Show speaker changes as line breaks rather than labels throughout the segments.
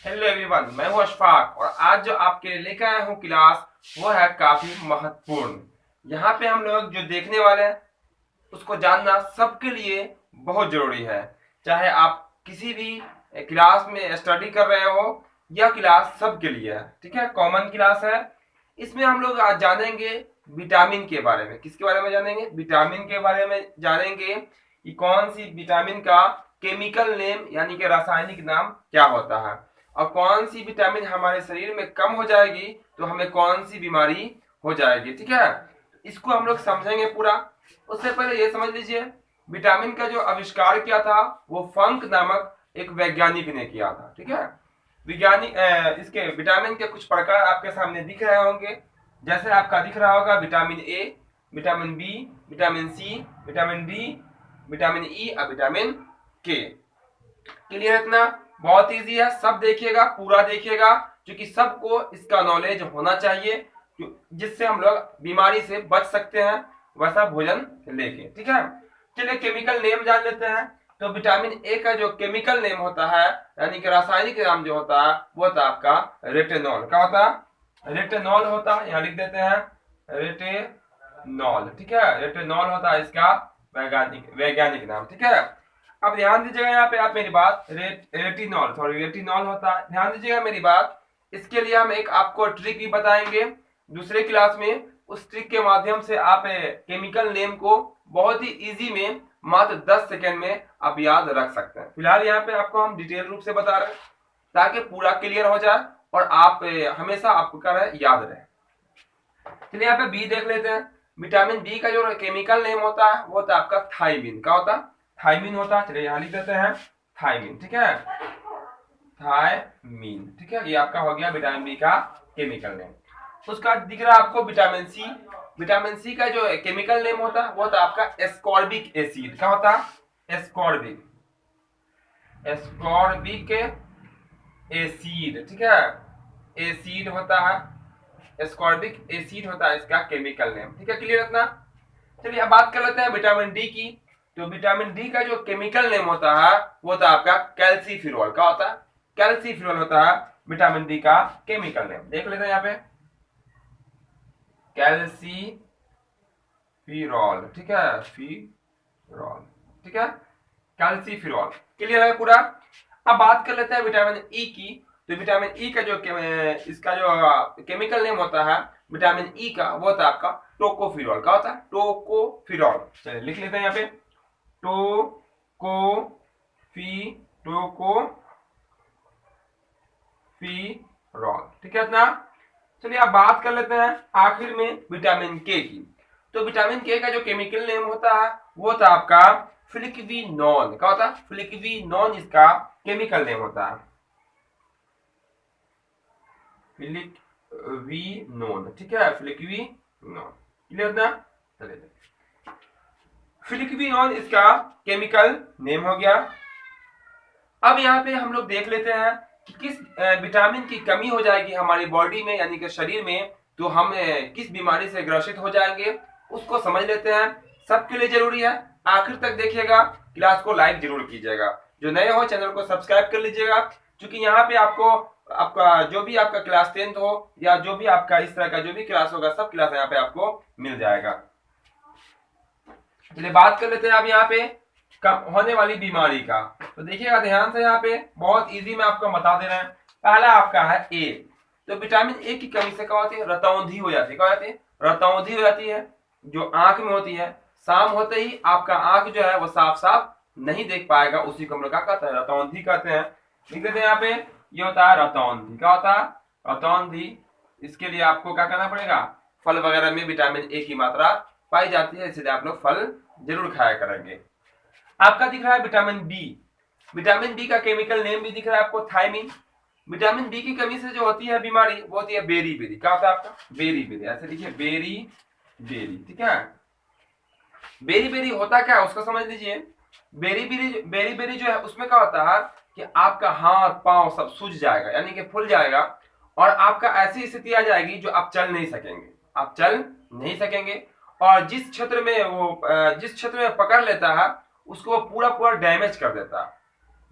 Hello everyone, मैं हूं अशफाक और आज जो आपके लिए लेकर आया हूं क्लास वो है काफी महत्वपूर्ण। यहाँ पे हम लोग जो देखने वाले हैं उसको जानना सबके लिए बहुत जरूरी है। चाहे आप किसी भी क्लास में स्टडी कर रहे हो, यह क्लास सबके लिए है। ठीक है, कॉमन क्लास है। इसमें हम लोग आज जानेंगे विटामिन के बारे में। किसके बारे में जानेंगे? विटामिन के बारे में जानेंगे कि कौन सी विटामिन का केमिकल नेम यानी कि रासायनिक नाम क्या होता है, और कौन सी विटामिन हमारे शरीर में कम हो जाएगी तो हमें कौन सी बीमारी हो जाएगी। ठीक है, इसको हम लोग समझेंगे पूरा। उससे पहले ये समझ लीजिए, विटामिन का जो आविष्कार किया था वो फंक नामक एक वैज्ञानिक ने किया था। ठीक है, वैज्ञानिक इसके विटामिन के कुछ प्रकार आपके सामने दिख रहे होंगे। जैसे आपका दिख रहा होगा vitamin A, vitamin B, vitamin C, vitamin D, vitamin E और विटामिन के। क्लियर? इतना बहुत इजी है, सब देखिएगा, पूरा देखिएगा, क्योंकि सबको इसका नॉलेज होना चाहिए जिससे हम लोग बीमारी से बच सकते हैं वैसा भोजन लेके। ठीक है, चलिए केमिकल नेम जान लेते हैं। तो विटामिन ए का जो केमिकल नेम होता है यानी कि रासायनिक नाम जो होता है वो होता है आपका रेटेनॉल। क्या होता है? रेटेनॉल होता है, यहाँ लिख देते हैं रेटेनॉल। ठीक है, रेटेनॉल होता है इसका वैज्ञानिक वैज्ञानिक नाम। ठीक है, अब ध्यान दीजिएगा यहाँ पे आप मेरी बात। रेटिनॉल होता है, ध्यान दीजिएगा मेरी बात। इसके लिए हम एक आपको ट्रिक भी बताएंगे दूसरे क्लास में। उस ट्रिक के माध्यम से आप केमिकल नेम को बहुत ही इजी में मात्र 10 सेकेंड में आप याद रख सकते हैं। फिलहाल यहाँ पे आपको हम डिटेल रूप से बता रहे हैं ताकि पूरा क्लियर हो जाए और आप हमेशा आपको क्या रहे, याद रहे। चलिए यहाँ पे बी देख लेते हैं। विटामिन बी का जो केमिकल नेम होता है वो होता है आपका थायमिन। क्या होता है? थायमिन होता है। चलिए यहाँ लिख देते हैं थायमिन। ठीक है, थायमिन। ठीक है, ये आपका हो गया विटामिन बी का केमिकल नेम। उसका दिख रहा है आपको विटामिन सी। विटामिन सी का जो केमिकल नेम होता है वो होता है आपका एस्कॉर्बिक एसिड। क्या होता है? Ascorbic ascorbic acid. ठीक है, एसिड होता है, एस्कॉर्बिक एसिड होता है इसका केमिकल नेम। ठीक है, क्लियर इतना? चलिए अब बात कर लेते हैं विटामिन डी की। तो विटामिन डी का जो केमिकल नेम होता है वो होता है आपका कैल्सीफिरॉल। क्या होता है? कैल्सीफिरॉल होता है विटामिन डी का केमिकल नेम। देख लेते हैं यहाँ पे कैल्सीफिरॉल। ठीक है, फिरॉल। ठीक है, कैल्सीफिरॉल। क्लियर है पूरा? अब बात कर लेते हैं विटामिन ई की। तो विटामिन ई का जो इसका जो केमिकल नेम होता है विटामिन ई का वो होता है आपका टोकोफिरॉल। क्या होता है? टोकोफिरॉल। चलिए लिख लेते हैं यहाँ पे टोकोफिरॉल। ठीक है इतना? चलिए अब बात कर लेते हैं आखिर में विटामिन के की। तो विटामिन के का जो केमिकल नेम होता है वो होता है आपका फ्लिकविनोन। क्या होता है? फ्लिकविनोन इसका केमिकल नेम होता है, फ्लिकविनोन। ठीक है, फ्लिकविनोन। क्लियर ना? चलिए फ्लिकविनोन इसका केमिकल नेम हो गया। अब यहाँ पे हम लोग देख लेते हैं कि किस विटामिन की कमी हो जाएगी हमारी बॉडी में यानी कि शरीर में तो हम किस बीमारी से ग्रसित हो जाएंगे, उसको समझ लेते हैं। सबके लिए जरूरी है, आखिर तक देखिएगा, क्लास को लाइक जरूर कीजिएगा। जो नए हो चैनल को सब्सक्राइब कर लीजिएगा, क्योंकि यहाँ पे आपको आपका जो भी आपका क्लास 10th हो या जो भी आपका इस तरह का जो भी क्लास होगा सब क्लास यहाँ पे आपको मिल जाएगा। चलिए बात कर लेते हैं अब यहाँ पे कम होने वाली बीमारी का। तो देखिएगा ध्यान से, यहाँ पे बहुत इजी में आपको बता दे रहे हैं। पहला आपका है ए। तो विटामिन ए की कमी से क्या होती है? रतौंधी हो जाती है। क्या हो जाती है? रतौंधी हो जाती है, जो आंख में होती है। शाम होते ही आपका आंख जो है वो साफ साफ नहीं देख पाएगा, उसी को हम लोग क्या कहते हैं? रतौंधी कहते हैं। लिख देते हैं यहाँ पे, ये होता है रतौंधी। क्या होता है? रतौंधी। इसके लिए आपको क्या करना पड़ेगा? फल वगैरह में विटामिन ए की मात्रा पाई जाती है, इसलिए आप लोग फल जरूर खाया करेंगे। आपका दिख रहा है विटामिन बी। विटामिन बी का केमिकल नेम भी दिख रहा है आपको, थायमिन। विटामिन बी की कमी से जो होती है बीमारी वो होती है बेरी बेरी। क्या होता है आपका? Beri beri. ऐसे लिखिए, बेरी बेरी। ठीक है, बेरी बेरी होता क्या है उसको समझ लीजिए। बेरी बेरी जो है उसमें क्या होता है कि आपका हाथ पांव सब सूज जाएगा यानी कि फूल जाएगा, और आपका ऐसी स्थिति आ जाएगी जो आप चल नहीं सकेंगे। आप चल नहीं सकेंगे, और जिस क्षेत्र में वो जिस क्षेत्र में पकड़ लेता है उसको वो पूरा पूरा डैमेज कर देता है।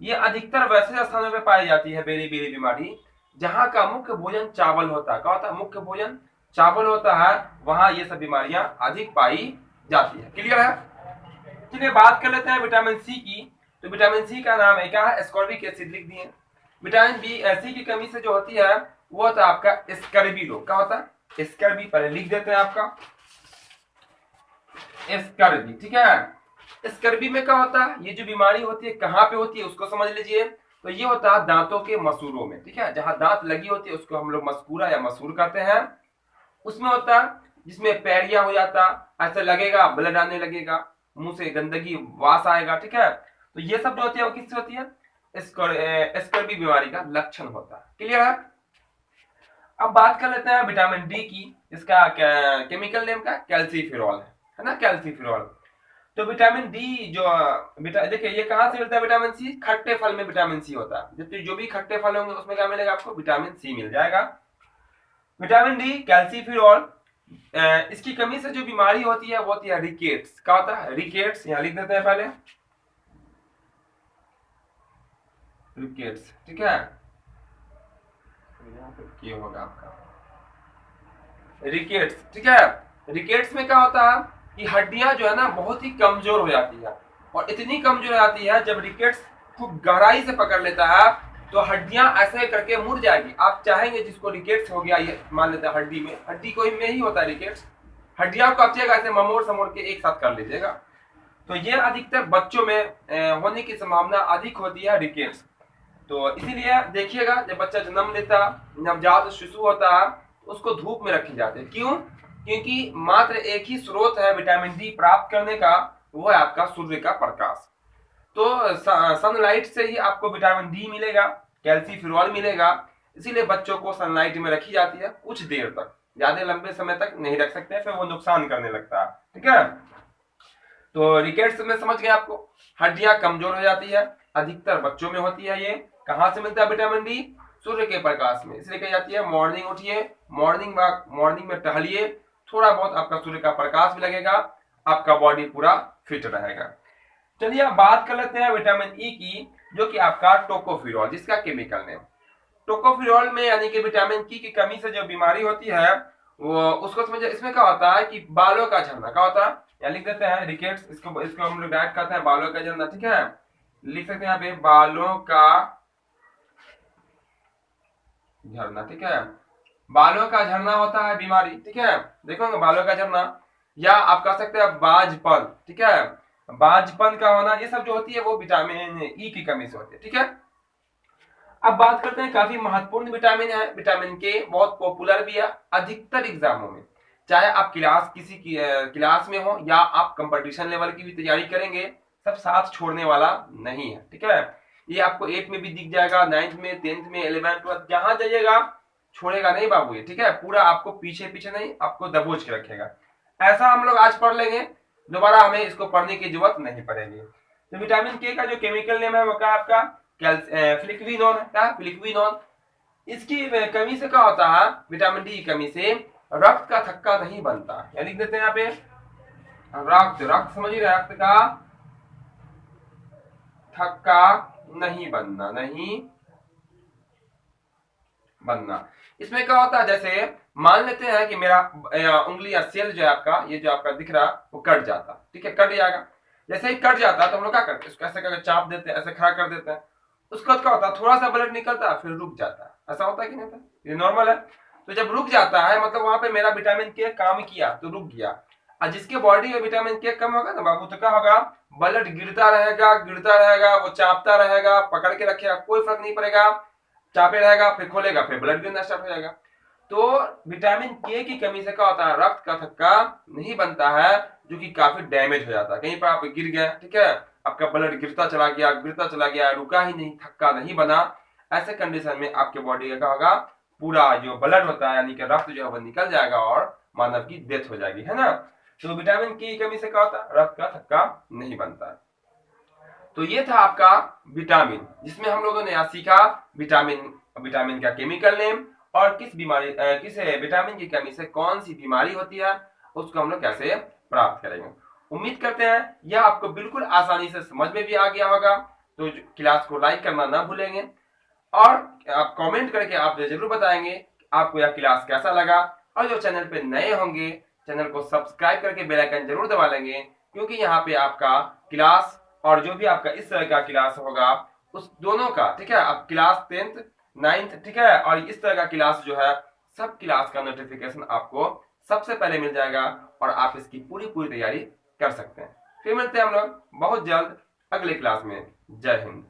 ये अधिकतर वैसे स्थानों पे पाई जाती है बेरी बेरी बीमारी जहाँ का मुख्य भोजन चावल होता है। क्या होता है? मुख्य भोजन चावल होता है, वहां ये सब बीमारियां अधिक पाई जाती है। क्लियर है? चलिए बात कर लेते हैं विटामिन सी की। तो विटामिन सी का नाम है क्या है? एस्कॉर्बिक एसिड लिख दिए। विटामिन बी सी की कमी से जो होती है वो होता है आपका स्कर्वी रोग। क्या होता है? स्कर्वी पहले लिख देते हैं आपका स्कर्वी। ठीक है? स्कर्वी में क्या होता है? ये जो बीमारी होती है कहाँ पे होती है उसको समझ लीजिए। तो ये होता है दांतों के मसूरों में। ठीक है? जहां दांत लगी होती है उसको हम लोग मस्कूरा या मसूर कहते हैं। उसमें होता है जिसमें पैरिया हो जाता, ऐसा लगेगा, ब्लड आने लगेगा, मुंह से गंदगी वास आएगा। ठीक है? तो ये सब जो होती है वो किससे होती है? स्कर्वी बीमारी का लक्षण होता है। क्लियर है? अब बात कर लेते हैं विटामिन डी की। इसका केमिकल नेम का कैल्सीफेरॉल है ना? कैल्सीफेरॉल। तो विटामिन डी जो देखिए ये कहां से मिलता है? विटामिन सी खट्टे फल में विटामिन सी होता है। जबकि जो भी खट्टे फल होंगे उसमें क्या मिलेगा आपको? विटामिन सी मिल जाएगा। विटामिन डी कैल्सीफेरॉल, इसकी कमी से जो बीमारी होती है वो होती है रिकेट्स। क्या होता है? रिकेट्स, यहां लिख देते हैं पहले रिकेट्स। ठीक है? यहाँ पे क्या होगा आपका रिकेट्स। ठीक है? रिकेट्स में क्या होता है कि हड्डियां जो है ना बहुत ही कमजोर हो जाती है, और इतनी कमजोर हो जाती है जब रिकेट्स खूब गहराई से पकड़ लेता है तो हड्डियां ऐसे करके मुड़ जाएगी। आप चाहेंगे जिसको रिकेट्स हो गया, ये मान लेते हैं हड्डी में, हड्डी को में ही होता है रिकेट्स, हड्डियां को आप चाहिएगा ऐसे ममोड़ समोड़ के एक साथ कर लीजिएगा। तो ये अधिकतर बच्चों में होने की संभावना अधिक होती है रिकेट्स। तो इसीलिए देखिएगा जब बच्चा जन्म लेता, नवजात शिशु होता है, उसको धूप में रखी जाती है। क्यों? क्योंकि मात्र एक ही स्रोत है विटामिन डी प्राप्त करने का, वो है आपका सूर्य का प्रकाश। तो सनलाइट से ही आपको विटामिन डी मिलेगा, कैल्सीफेरॉल मिलेगा। इसीलिए बच्चों को सनलाइट में रखी जाती है कुछ देर तक, ज्यादा लंबे समय तक नहीं रख सकते, फिर वो नुकसान करने लगता है। ठीक है? तो रिकेट्स में समझ गए आपको, हड्डियां कमजोर हो जाती है, अधिकतर बच्चों में होती है। ये कहां से मिलता है विटामिन डी? सूर्य के प्रकाश में। इसलिए कही जाती है मॉर्निंग उठिए, मॉर्निंग में टहलिए, थोड़ा बहुत आपका सूर्य का प्रकाश भी लगेगा, आपका बॉडी पूरा फिट रहेगा। चलिए अब बात कर लेते हैं विटामिन ई की, जो कि आपका टोकोफिरॉल, जिसका केमिकल नेम टोकोफिरॉल में यानी कि विटामिन की कमी से जो बीमारी होती है वो उसको समझिए। इसमें क्या होता है कि बालों का झड़ना। क्या होता है? या लिख देते हैं रिकेट्स, इसको इसको हम लोग डायरेक्ट कहते हैं बालों का झड़ना। ठीक है? लिख सकते हैं यहाँ पे बालों का झड़ना। ठीक है? बालों का झड़ना होता है बीमारी। ठीक है? देखोगे बालों का झड़ना, या आप कह सकते हैं बाजपन। ठीक है? बाजपन का होना, ये सब जो होती है वो विटामिन ई की कमी से होती है। ठीक है? अब बात करते हैं काफी महत्वपूर्ण विटामिन है, विटामिन के, बहुत पॉपुलर भी है अधिकतर एग्जामों में, चाहे आप किसी की क्लास में हो या आप कंपटीशन लेवल की भी तैयारी करेंगे, सब साथ छोड़ने वाला नहीं है। ठीक है? ये आपको 8 में भी दिख जाएगा, 9th में, 10th में, 11th 12th जहां जाइएगा छोड़ेगा नहीं बाबू ये। ठीक है? पूरा आपको पीछे पीछे नहीं, आपको दबोच के रखेगा। ऐसा हम लोग आज पढ़ लेंगे, दोबारा हमें इसको पढ़ने की जरूरत नहीं पड़ेगी। तो विटामिन के का जो केमिकल नेम है वो क्या आपका? फ्लिक्विनोन। क्या? फ्लिक्विनोन। इसकी कमी से क्या होता है? विटामिन डी की कमी से रक्त का थक्का नहीं बनता। या लिख देते हैं यहाँ पे रक्त, रक्त समझिए, रक्त का थक्का नहीं बनना, नहीं बनना। इसमें क्या होता है? जैसे मान लेते हैं कि मेरा उंगली या सेल जो है आपका, ये जो आपका दिख रहा वो कट जाता। ठीक है? कट जाएगा। जैसे ही कट जाता है तो हम लोग क्या करते हैं? इसको ऐसे करके चाप देते हैं, ऐसे खड़ा कर देते हैं। उसके बाद क्या होता है? थोड़ा सा ब्लड निकलता है, फिर रुक जाता है। ऐसा होता है कि नहीं होता? ये नॉर्मल है। तो जब रुक जाता है मतलब वहां पे मेरा विटामिन के काम किया तो रुक गया। और जिसके बॉडी में विटामिन के कम होगा ना बाबू, तो क्या होगा? ब्लड गिरता रहेगा, गिरता रहेगा, वो चापता रहेगा, पकड़ के रखेगा, कोई फर्क नहीं पड़ेगा, चापे रहेगा, फिर खोलेगा, फिर ब्लड गिरना स्टार्ट हो जाएगा। तो विटामिन के की कमी से क्या होता है? रक्त का थक्का नहीं बनता है, जो कि काफी डैमेज हो जाता है। कहीं पर आप गिर गए, ठीक है, आपका ब्लड गिरता चला गया, रुका ही नहीं, थक्का नहीं बना, ऐसे कंडीशन में आपके बॉडी का क्या होगा? पूरा जो ब्लड होता है यानी कि रक्त जो है वो निकल जाएगा और मानव की डेथ हो जाएगी, है ना? तो विटामिन के की कमी से क्या होता है? रक्त का थक्का नहीं बनता है। तो ये था आपका विटामिन, जिसमें हम लोगों ने यहाँ सीखा विटामिन का केमिकल नेम और किस विटामिन की कमी से कौन सी बीमारी होती है, उसको हम लोग कैसे प्राप्त करेंगे। उम्मीद करते हैं यह आपको बिल्कुल आसानी से समझ में भी आ गया होगा। तो क्लास को लाइक करना ना भूलेंगे और आप कमेंट करके आप जरूर बताएंगे आपको यह क्लास कैसा लगा। और जो चैनल पे नए होंगे चैनल को सब्सक्राइब करके बेल आइकन जरूर दबा लेंगे, क्योंकि यहाँ पे आपका क्लास और जो भी आपका इस तरह का क्लास होगा उस दोनों का, ठीक है, अब क्लास 10th 9th, ठीक है, और इस तरह का क्लास जो है सब क्लास का नोटिफिकेशन आपको सबसे पहले मिल जाएगा और आप इसकी पूरी पूरी तैयारी कर सकते हैं। फिर मिलते हैं हम लोग बहुत जल्द अगले क्लास में। जय हिंद।